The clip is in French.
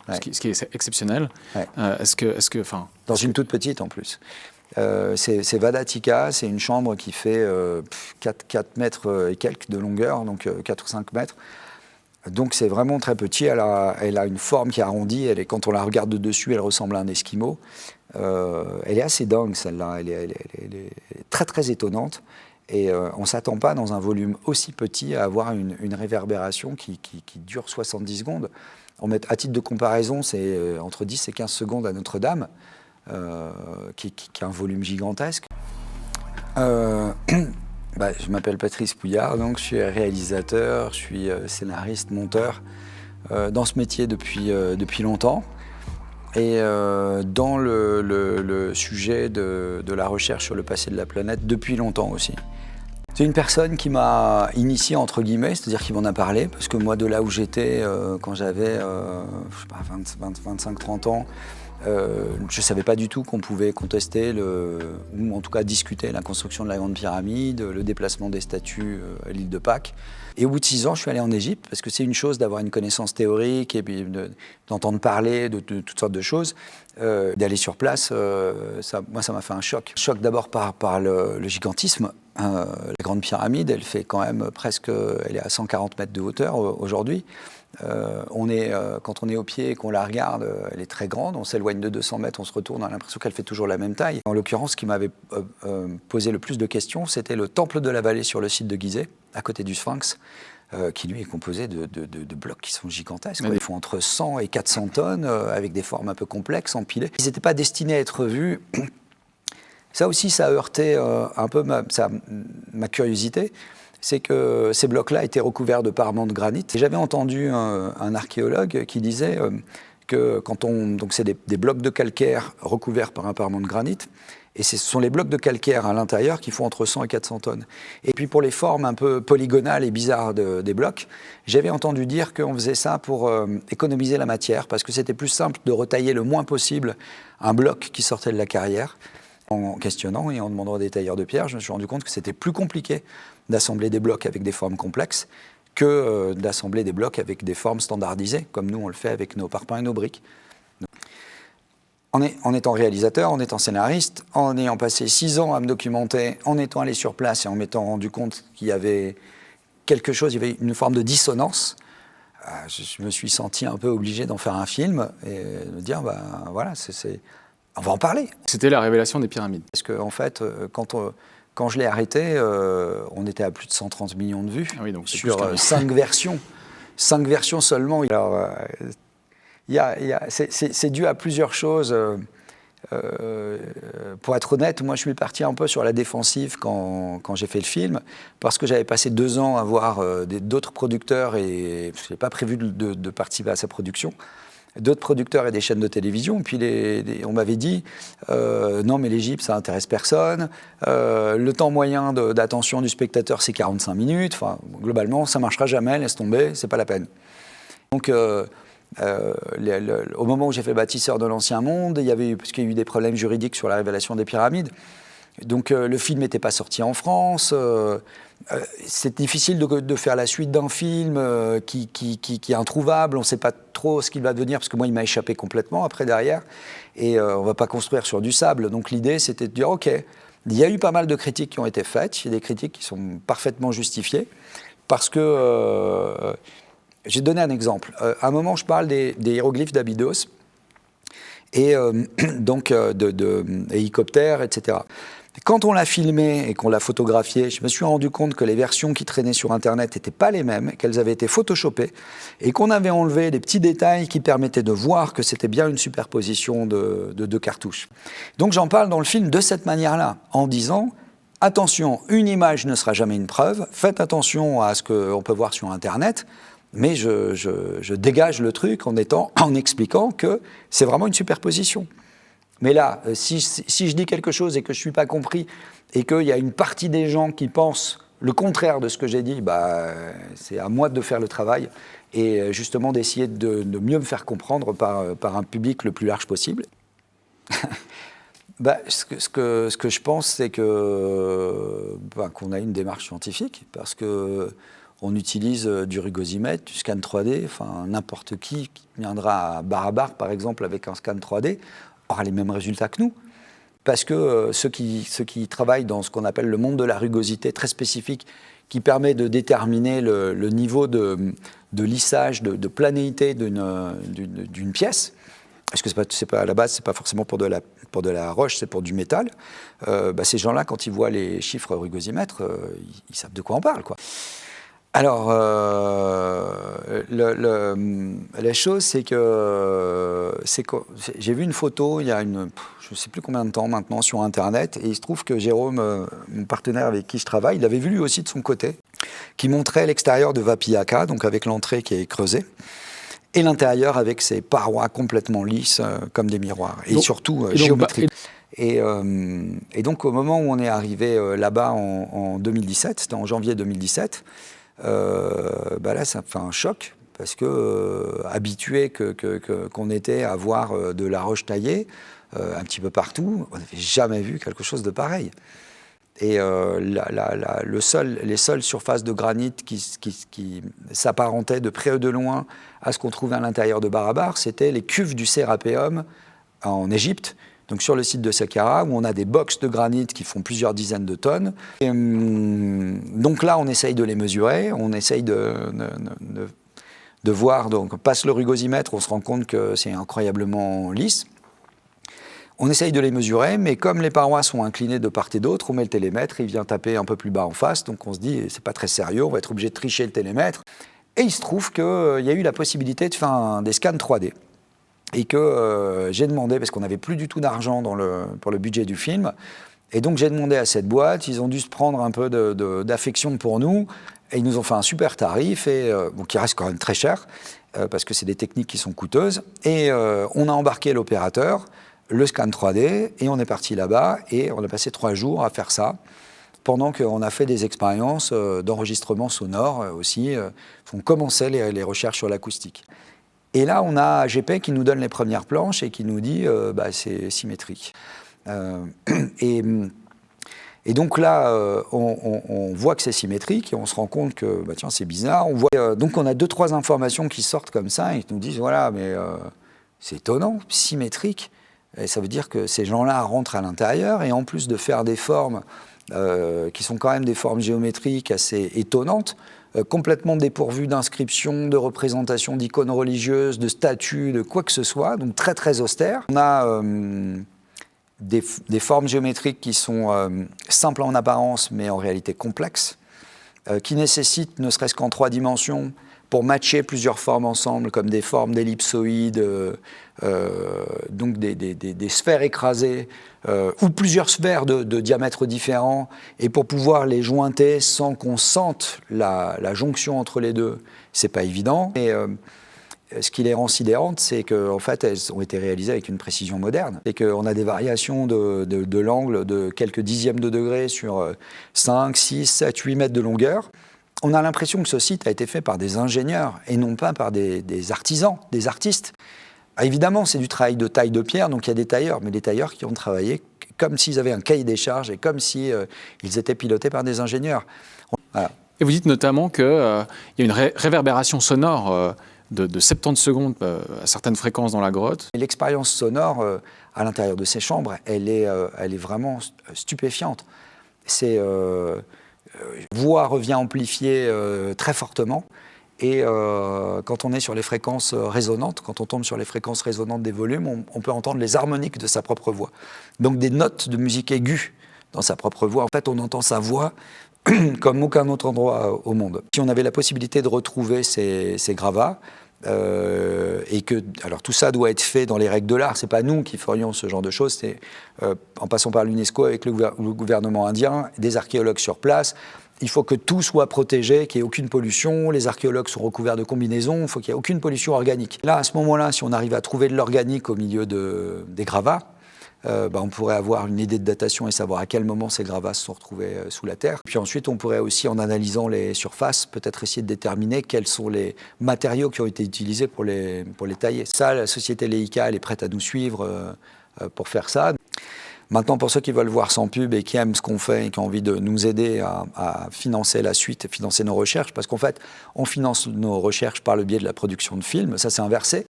ouais. ce qui est exceptionnel. Ouais. Dans une toute petite en plus. C'est Vadatika, c'est une chambre qui fait 4 mètres et quelques de longueur, donc 4 ou 5 mètres. Donc c'est vraiment très petit, elle a une forme qui est arrondie, quand on la regarde de dessus, elle ressemble à un esquimau. Elle est assez dingue celle-là, elle est très très étonnante. Et on ne s'attend pas dans un volume aussi petit à avoir une réverbération qui dure 70 secondes. À titre de comparaison, c'est entre 10 et 15 secondes à Notre-Dame, qui a un volume gigantesque. Je m'appelle Patrice Pouillard, donc je suis réalisateur, je suis scénariste, monteur, dans ce métier depuis longtemps. Et dans le sujet de la recherche sur le passé de la planète depuis longtemps aussi. C'est une personne qui m'a initié, entre guillemets, c'est-à-dire qui m'en a parlé, parce que moi, de là où j'étais, quand j'avais 25-30 ans, je ne savais pas du tout qu'on pouvait contester, ou en tout cas discuter la construction de la Grande Pyramide, le déplacement des statues à l'île de Pâques. Et au bout de 6 ans, je suis allé en Égypte, parce que c'est une chose d'avoir une connaissance théorique et puis d'entendre parler de toutes sortes de choses. D'aller sur place, moi, ça m'a fait un choc. Choc d'abord par le gigantisme. La Grande Pyramide, elle fait quand même elle est à 140 mètres de hauteur aujourd'hui. Quand on est au pied et qu'on la regarde, elle est très grande. On s'éloigne de 200 mètres, on se retourne, on a l'impression qu'elle fait toujours la même taille. En l'occurrence, ce qui m'avait posé le plus de questions, c'était le temple de la vallée sur le site de Gizeh, à côté du Sphinx, qui lui est composé de blocs qui sont gigantesques. Ils font entre 100 et 400 tonnes, avec des formes un peu complexes, empilées. Ils n'étaient pas destinés à être vus. Ça aussi, ça a heurté un peu ma curiosité. C'est que ces blocs-là étaient recouverts de parements de granit. Et j'avais entendu un archéologue qui disait que donc c'est des blocs de calcaire recouverts par un parement de granit, et ce sont les blocs de calcaire à l'intérieur qui font entre 100 et 400 tonnes. Et puis pour les formes un peu polygonales et bizarres des blocs, j'avais entendu dire qu'on faisait ça pour économiser la matière, parce que c'était plus simple de retailler le moins possible un bloc qui sortait de la carrière. En questionnant et en demandant à des tailleurs de pierre, je me suis rendu compte que c'était plus compliqué d'assembler des blocs avec des formes complexes que d'assembler des blocs avec des formes standardisées, comme nous on le fait avec nos parpaings et nos briques. En étant réalisateur, en étant scénariste, en ayant passé 6 ans à me documenter, en étant allé sur place et en m'étant rendu compte qu'il y avait quelque chose, il y avait une forme de dissonance, je me suis senti un peu obligé d'en faire un film et de me dire, voilà, on va en parler. C'était la révélation des pyramides. Parce qu'en fait, quand je l'ai arrêté, on était à plus de 130 millions de vues, donc sur 5 versions. 5 versions seulement. Alors, c'est dû à plusieurs choses. Pour être honnête, moi je suis parti un peu sur la défensive quand j'ai fait le film, parce que j'avais passé 2 ans à voir d'autres producteurs et je n'avais pas prévu de participer à sa production. D'autres producteurs et des chaînes de télévision, puis on m'avait dit non mais l'Égypte ça intéresse personne, le temps moyen d'attention du spectateur c'est 45 minutes, enfin globalement ça marchera jamais, laisse tomber, c'est pas la peine. Donc au moment où j'ai fait Bâtisseur de l'Ancien Monde, parce qu'il y a eu des problèmes juridiques sur la révélation des pyramides, donc le film n'était pas sorti en France. C'est difficile de faire la suite d'un film qui est introuvable. On ne sait pas trop ce qu'il va devenir, parce que moi, il m'a échappé complètement après, derrière. Et on ne va pas construire sur du sable. Donc l'idée, c'était de dire, OK, il y a eu pas mal de critiques qui ont été faites. Il y a des critiques qui sont parfaitement justifiées. Parce que, j'ai donné un exemple. À un moment, je parle des hiéroglyphes d'Abydos. Et donc hélicoptères, etc. Quand on l'a filmé et qu'on l'a photographié, je me suis rendu compte que les versions qui traînaient sur Internet n'étaient pas les mêmes, qu'elles avaient été photoshopées et qu'on avait enlevé des petits détails qui permettaient de voir que c'était bien une superposition de 2 cartouches. Donc j'en parle dans le film de cette manière-là, en disant « Attention, une image ne sera jamais une preuve, faites attention à ce qu'on peut voir sur Internet ». Mais je dégage le truc en expliquant que c'est vraiment une superposition. Mais là, si je dis quelque chose et que je ne suis pas compris et qu'il y a une partie des gens qui pensent le contraire de ce que j'ai dit, c'est à moi de faire le travail et justement d'essayer de mieux me faire comprendre par un public le plus large possible. Ce que je pense, c'est qu'on a une démarche scientifique, parce que on utilise du rugosimètre, du scan 3D. Enfin, n'importe qui viendra à Barabar, par exemple, avec un scan 3D, aura les mêmes résultats que nous. Parce que ceux qui travaillent dans ce qu'on appelle le monde de la rugosité très spécifique, qui permet de déterminer le niveau de lissage, de planéité d'une pièce, parce que c'est pas à la base, c'est pas forcément pour de la roche, c'est pour du métal. Ces gens-là, quand ils voient les chiffres rugosimètres, ils savent de quoi on parle, quoi. Alors, la chose, c'est que j'ai vu une photo il y a je ne sais plus combien de temps maintenant sur Internet, et il se trouve que Jérôme, mon partenaire avec qui je travaille, il avait vu lui aussi de son côté, qui montrait l'extérieur de Vapiaka, donc avec l'entrée qui est creusée, et l'intérieur avec ses parois complètement lisses, comme des miroirs, et surtout géométriques. Et donc, au moment où on est arrivé là-bas en 2017, c'était en janvier 2017, là, ça me fait un choc, parce que habitué qu'on était à voir de la roche taillée un petit peu partout, on n'avait jamais vu quelque chose de pareil. Et les seules surfaces de granit qui s'apparentaient de près ou de loin à ce qu'on trouvait à l'intérieur de Barabar, c'était les cuves du Sérapéum en Égypte, donc sur le site de Saqqara, où on a des box de granit qui font plusieurs dizaines de tonnes. Et, donc là, on essaye de les mesurer, on essaye de voir, donc on passe le rugosimètre, on se rend compte que c'est incroyablement lisse. On essaye de les mesurer, mais comme les parois sont inclinées de part et d'autre, on met le télémètre, il vient taper un peu plus bas en face, donc on se dit, c'est pas très sérieux, on va être obligé de tricher le télémètre. Et il se trouve qu'il y a eu la possibilité de faire des scans 3D. Et que j'ai demandé, parce qu'on n'avait plus du tout d'argent pour le budget du film, et donc j'ai demandé à cette boîte, ils ont dû se prendre un peu d'affection pour nous, et ils nous ont fait un super tarif, qui reste quand même très cher, parce que c'est des techniques qui sont coûteuses, et on a embarqué l'opérateur, le scan 3D, et on est parti là-bas, et on a passé 3 jours à faire ça, pendant qu'on a fait des expériences d'enregistrement sonore aussi, on commençait les recherches sur l'acoustique. Et là, on a AGP qui nous donne les premières planches et qui nous dit c'est symétrique. Et donc là, on voit que c'est symétrique et on se rend compte que tiens, c'est bizarre. Donc on a 2-3 informations qui sortent comme ça et qui nous disent voilà, mais c'est étonnant, symétrique. Et ça veut dire que ces gens-là rentrent à l'intérieur et en plus de faire des formes qui sont quand même des formes géométriques assez étonnantes, complètement dépourvues d'inscriptions, de représentations d'icônes religieuses, de statues, de quoi que ce soit, donc très très austère. On a des formes géométriques qui sont simples en apparence, mais en réalité complexes, qui nécessitent, ne serait-ce qu'en 3 dimensions, pour matcher plusieurs formes ensemble, comme des formes d'ellipsoïdes, donc des sphères écrasées, ou plusieurs sphères de diamètres différents, et pour pouvoir les jointer sans qu'on sente la jonction entre les deux, c'est pas évident. Et ce qui les rend sidérantes, c'est qu'en fait, elles ont été réalisées avec une précision moderne, et qu'on a des variations de l'angle de quelques dixièmes de degré sur 5, 6, 7, 8 mètres de longueur. On a l'impression que ce site a été fait par des ingénieurs et non pas par des artisans, des artistes. Évidemment, c'est du travail de taille de pierre, donc il y a des tailleurs, mais des tailleurs qui ont travaillé comme s'ils avaient un cahier des charges et comme si ils étaient pilotés par des ingénieurs. Voilà. Et vous dites notamment qu'il y a une réverbération sonore de 70 secondes à certaines fréquences dans la grotte. L'expérience sonore à l'intérieur de ces chambres, elle est vraiment stupéfiante. Voix revient amplifiée très fortement. Et quand on est sur les fréquences résonantes, quand on tombe sur les fréquences résonantes des volumes, on peut entendre les harmoniques de sa propre voix. Donc des notes de musique aiguë dans sa propre voix. En fait, on entend sa voix comme aucun autre endroit au monde. Si on avait la possibilité de retrouver ces gravats, et que, alors tout ça doit être fait dans les règles de l'art, c'est pas nous qui ferions ce genre de choses, c'est en passant par l'UNESCO avec le gouvernement indien, des archéologues sur place. Il faut que tout soit protégé, qu'il n'y ait aucune pollution, les archéologues sont recouverts de combinaisons, il faut qu'il n'y ait aucune pollution organique. Là, à ce moment-là, si on arrive à trouver de l'organique au milieu des gravats, on pourrait avoir une idée de datation et savoir à quel moment ces gravats se sont retrouvés sous la terre. Puis ensuite, on pourrait aussi, en analysant les surfaces, peut-être essayer de déterminer quels sont les matériaux qui ont été utilisés pour les tailler. Ça, la société Leica, elle est prête à nous suivre pour faire ça. Maintenant, pour ceux qui veulent voir sans pub et qui aiment ce qu'on fait et qui ont envie de nous aider à financer la suite et financer nos recherches, parce qu'en fait, on finance nos recherches par le biais de la production de films, ça c'est inversé.